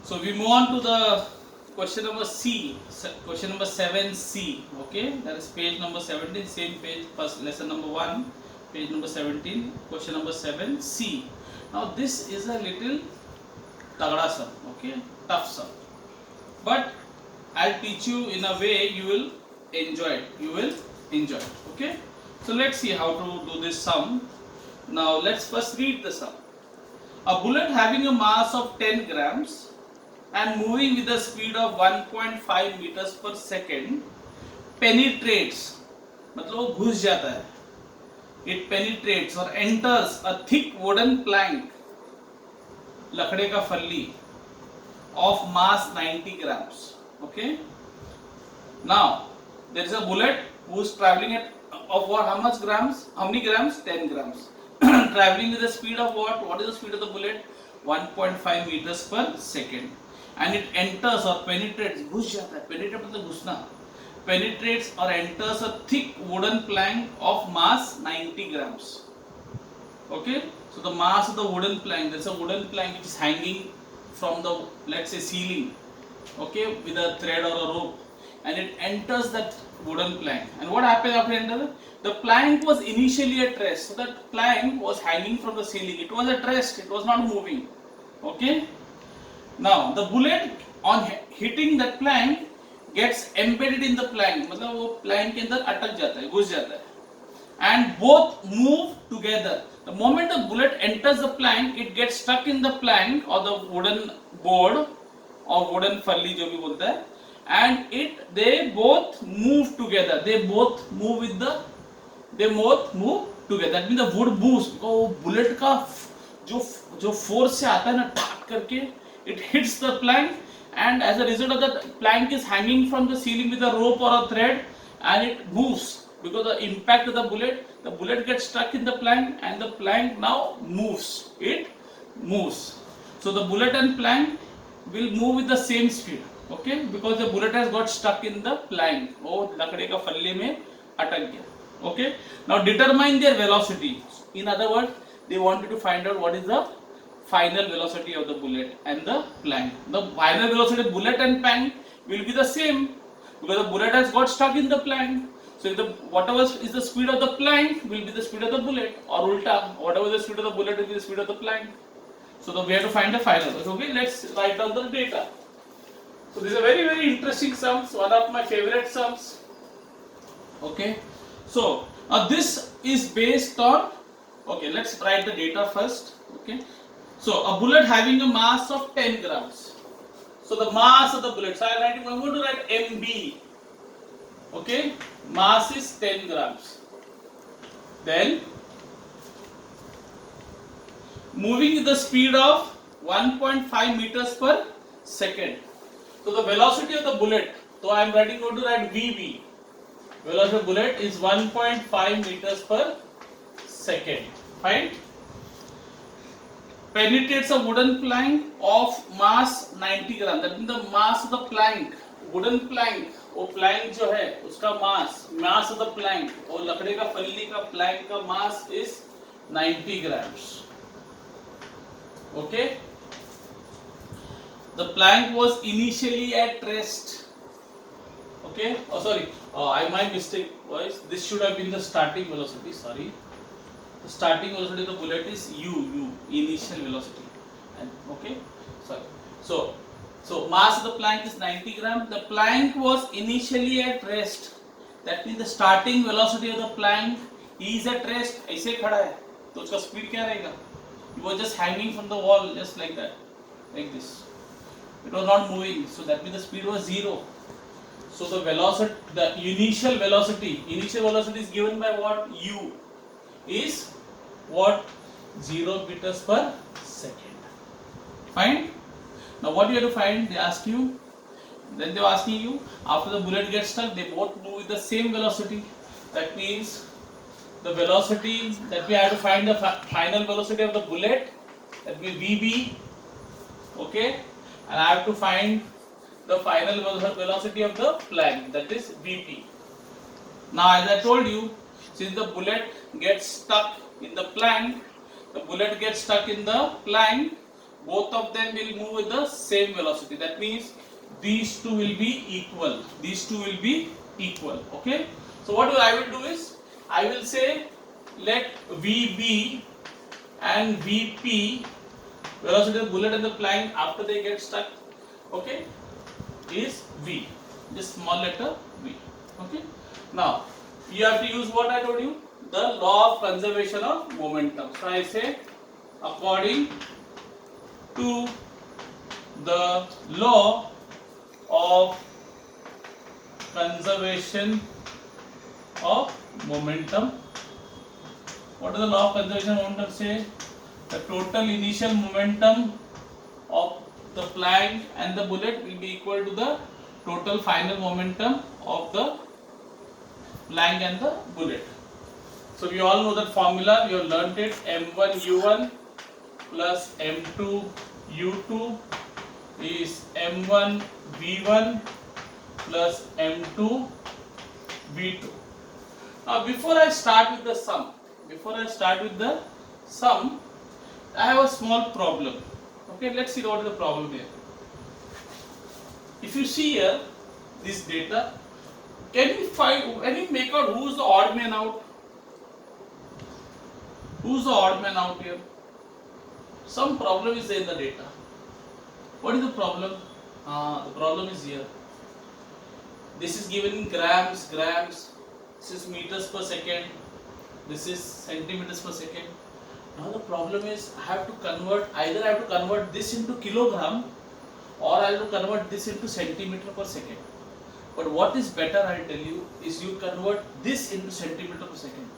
So we move on to the question number C, question number 7C. Okay, that is page number 17, same page, first lesson number 1, page number 17, question number 7C. Now this is a little tagda sum, okay, tough sum, but I'll teach you in a way you will enjoy it. You will enjoy it. Okay. So let's see how to do this sum. Now let's first read the sum. A bullet having a mass of 10 grams and moving with a speed of 1.5 meters per second penetrates, मतलब वो घुस जाता है. It penetrates or enters a thick wooden plank, लकड़े का फल्ली, of mass 90 grams. Okay. Now there is a bullet who is traveling at of what? How much grams? How many grams? 10 grams. Traveling with the speed of what? What is the speed of the bullet? 1.5 meters per second. And it enters or penetrates. घुस जाता है. Penetrate मतलब घुसना. Penetrates or enters a thick wooden plank of mass 90 grams. Okay. So the mass of the wooden plank. There is a wooden plank which is hanging from the, let's say, ceiling. Okay, with a thread or a rope, and it enters that wooden plank. And what happened after enter? The plank was initially at rest. So that plank was hanging from the ceiling. It was at rest. It was not moving. Okay. Now the bullet on hitting that plank gets embedded in the plank. मतलब वो plank के अंदर अटक जाता है, घुस जाता है. And both move together. The moment the bullet enters the plank, it gets stuck in the plank or the wooden board or wooden फल्ली जो भी बोलता है, and they both move together. They both move together. That means the wood moves because वो bullet का जो force से आता है ना टाट करके, it hits the plank, and as a result of that, plank is hanging from the ceiling with a rope or a thread, and it moves because the impact of the bullet gets stuck in the plank, and the plank now moves. It moves. So the bullet and plank will move with the same speed. Okay, because the bullet has got stuck in the plank. वो लकड़े का फल्ले में अटक गया. Okay. Now determine their velocity. In other words, they wanted to find out what is the final velocity of the bullet and the plank. The final velocity of bullet and plank will be the same because the bullet has got stuck in the plank. So whatever is the speed of the plank will be the speed of the bullet, or ulta, whatever is the speed of the bullet will be the speed of the plank. So we have to find the final. Okay, let's write down the data. So this is a very, very interesting sums, one of my favorite sums. Okay, so this is based on, okay, let's write the data first. Okay, so a bullet having a mass of 10 grams. So the mass of the bullet, so I'm going to write MB. Okay, mass is 10 grams. Then moving with the speed of 1.5 meters per second. So the velocity of the bullet, so I am going to write VB. Velocity of the bullet is 1.5 meters per second. Fine. Penetrates a wooden plank of mass 90 grams. That means the mass of the plank, wooden plank, वो plank जो है उसका mass of the plank, और लकड़े का फल्ली का plank का mass is 90 grams. Okay. The plank was initially at rest. Okay. Oh, sorry. My mistake was this should have been the starting velocity. Sorry. The starting velocity of the bullet is u, initial velocity. And okay. Sorry. So mass of the plank is 90 grams. The plank was initially at rest. That means the starting velocity of the plank is at rest. ऐसे खड़ा है. तो उसका speed क्या रहेगा? It was just hanging from the wall, just like that, like this. It was not moving, so that means the speed was 0. So the velocity, the initial velocity is given by what? U is what? 0 meters per second. Fine. Now what you have to find? They ask you. Then they are asking you, after the bullet gets stuck, they both move with the same velocity. That means the velocity that we have to find the final velocity of the bullet, that will be VB. Okay, and I have to find the final velocity of the plank, that is VP. Now as I told you, since the bullet gets stuck in the plank, both of them will move with the same velocity. That means these two will be equal. These two will be equal. Okay. So what I will do is I will say let VB and VP, velocity of the bullet and the plank after they get stuck, okay, is V. Just small letter V. Okay. Now you have to use what I told you, the law of conservation of momentum. So I say according to the law of conservation of momentum. What does the law of conservation of momentum say? The total initial momentum of the plank and the bullet will be equal to the total final momentum of the plank and the bullet. So we all know that formula, we have learnt it, m1 u1 plus m2 u2 is m1 v1 plus m2 v2. Now before I start with the sum, I have a small problem. Okay, let's see what is the problem here. If you see here this data, can you make out who is the odd man out? Who's the odd man out here? Some problem is there in the data. What is the problem? The problem is here. This is given in grams. This is meters per second. This is centimeters per second. Now the problem is either I have to convert this into kilogram or I have to convert this into centimeter per second. But what is better, I tell you, is you convert this into centimeter per second.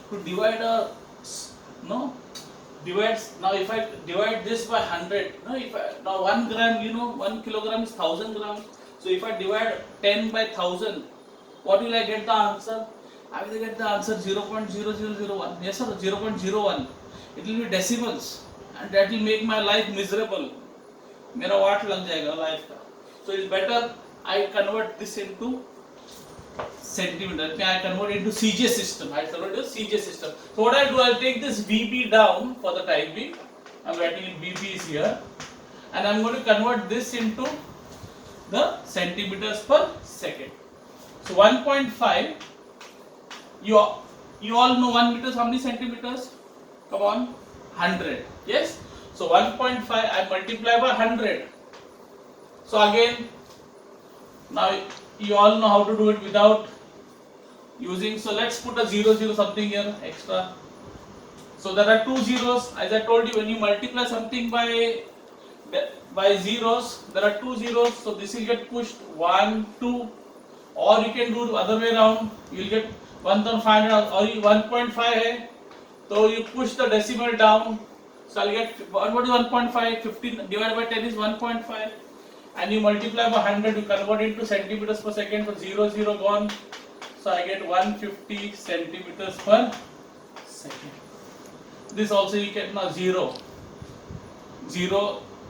To divide now if I divide this by 100, now 1 gram, 1 kilogram is 1000 grams. So if I divide 10 by 1000, what will I get the answer? I will get the answer 0.0001. Yes or 0.01. It will be decimals, and that will make my life miserable. मेरा वाट लग जाएगा life का. So it's better I convert this into centimeter. I convert it into CJ system. So what I do, I'll take this VB down for the time being. I'm writing it VB is here, and I'm going to convert this into the centimeters per second. So 1.5. You all know 1 meter is how many centimeters? Come on, 100. Yes. So 1.5 I multiply by 100. So again, now you all know how to do it without using. So let's put a 0 something here extra. So there are two zeros. As I told you, when you multiply something by zeros, there are two zeros. So this will get pushed 1, 2, or you can do the other way around. You will get 1500 or 1.5 hai, so you push the decimal down. So I'll get what is 1.5? 15 divided by 10 is 1.5, and you multiply by 100, you convert it into centimeters per second. So 0 gone. So I get 150 centimeters per second. This also you get now 0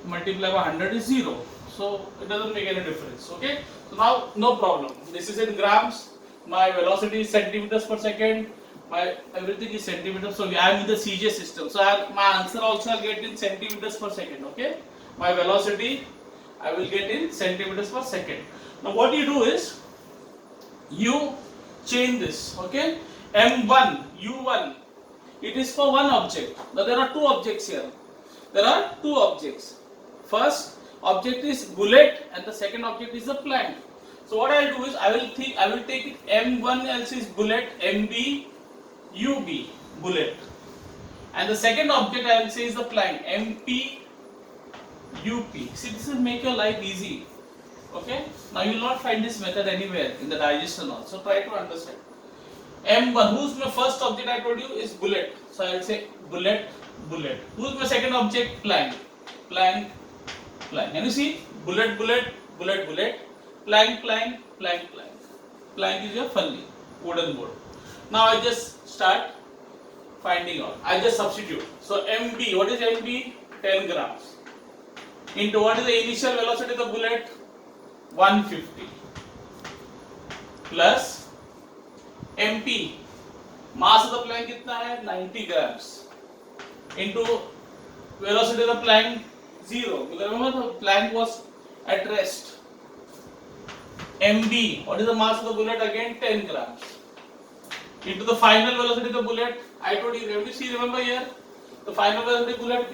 multiplied by 100 is 0. So it doesn't make any difference. Okay. So now no problem. This is in grams. My velocity is centimeters per second. My everything is centimeters. So I am in the CJ system. So my answer also I'll get in centimeters per second. Okay. My velocity I will get in centimeters per second. Now what you do is you change this. Okay. M1 U1. It is for one object. Now there are two objects here. First object is bullet and the second object is the plank. So what I will do is I will take it M1 else is bullet, MB, UB, bullet, and the second object I will say is the plank, MP, UP. See, this will make your life easy. Okay. Now you will not find this method anywhere in the digestion also. Try to understand. M1, who's my first object I told you is bullet. So I will say bullet. Who's my second object? Plank. Can you see? Bullet. Plank. Plank is your fully wooden board. Now I just start finding out. I just substitute. So MB, what is MB? 10 grams. Into what is the initial velocity of the bullet? 150. Plus MP, mass of the plank कितना है? 90 grams. Into velocity of the plank 0. Because remember the plank was at rest. mb, what is the mass of the bullet? Again 10 grams. Into the final velocity of the bullet, I told you, have you see, remember here? The final velocity bullet,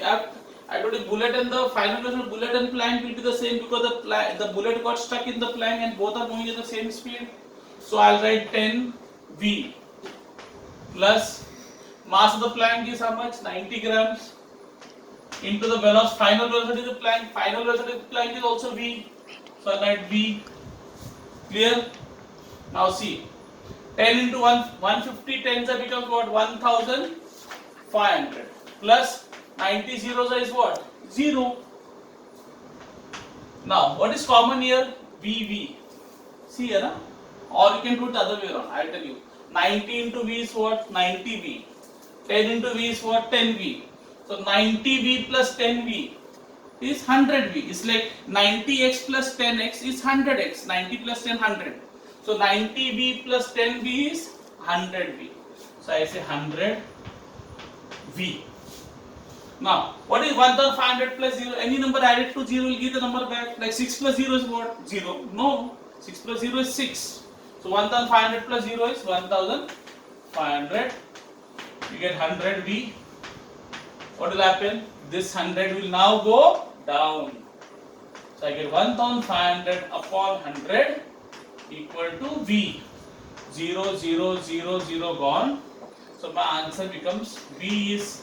I told you bullet and the final velocity bullet and plank will be the same because the bullet got stuck in the plank and both are moving at the same speed. So I'll write 10 V plus mass of the plank is how much? 90 grams into the velocity, final velocity of the plank. Final velocity of the plank is also V. So I'll write V. Clear? Now see, 10 into 150 tens becomes what? 1500 plus 90 zeros is what? 0. Now what is common here? VV. See here, huh? Or you can do it the other way around. I'll tell you. 90 into V is what? 90V. 10 into V is what? 10V. So 90V plus 10V is 100V. It's like 90x plus 10x is 100x. 90 plus 10, 100. So 90V plus 10V is 100V. So I say 100V. Now, what is 1500 plus 0? Any number added to 0 will give the number back. Like 6 plus 0 is what? 0. No. 6 plus 0 is 6. So 1500 plus 0 is 1500. You get 100V. What will happen? This 100 will now go down. So I get 1500 upon 100 equal to V. 0, 0, 0, 0 gone. So my answer becomes V is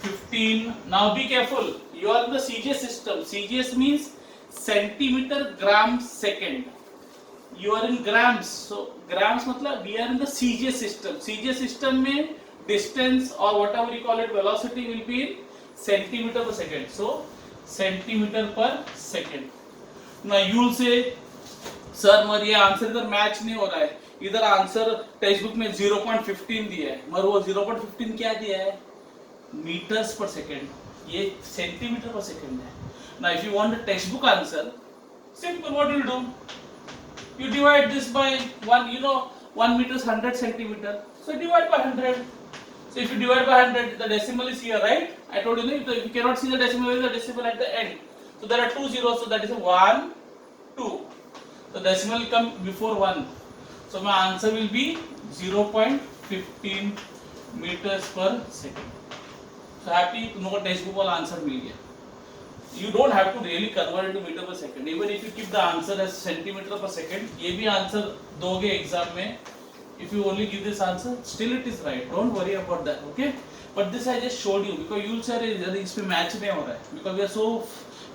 15. Now be careful. You are in the CGS system. CGS means centimeter gram second. You are in grams. So grams matlab we are in the CGS system. CGS system mein distance or whatever you call it velocity will be in centimeter per second. So centimeter per second. Now you will say, sir मगर ये answer इधर match नहीं हो रहा है. इधर answer text book में 0.15 दिया है मगर वो 0.15 क्या दिया है? मीटर्स पर सेकेंड. ये सेंटीमीटर पर सेकेंड है. Now if you want the textbook answer, simple. What do you do? You divide this by 1. You know 1 meter is 100 centimeter. So divide by 100. So if you divide by 100, the decimal is here, right? I told you, if you cannot see the decimal at the end. So there are 2 zeros. So that is 1, 2. The decimal will come before 1. So my answer will be 0.15 meters per second. So happy to know textbook वाला answer मिल गया. You don't have to really convert into meter per second. Even if you keep the answer as centimeter per second, ये भी answer दोगे exam में. If you only give this answer, still it is right. Don't worry about that, okay? But this I just showed you because you will say इसमें match नहीं हो रहा है. Because we are so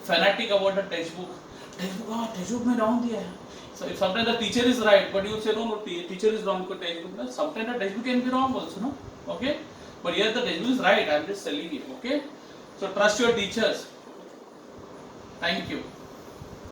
fanatic about the textbook. Textbook में wrong दिया है. So if sometimes the teacher is right, but you will say no, teacher is wrong because textbook. Sometimes the textbook can be wrong also, no? Okay? But here the textbook is right. I am just telling you, okay? So trust your teachers. Thank you.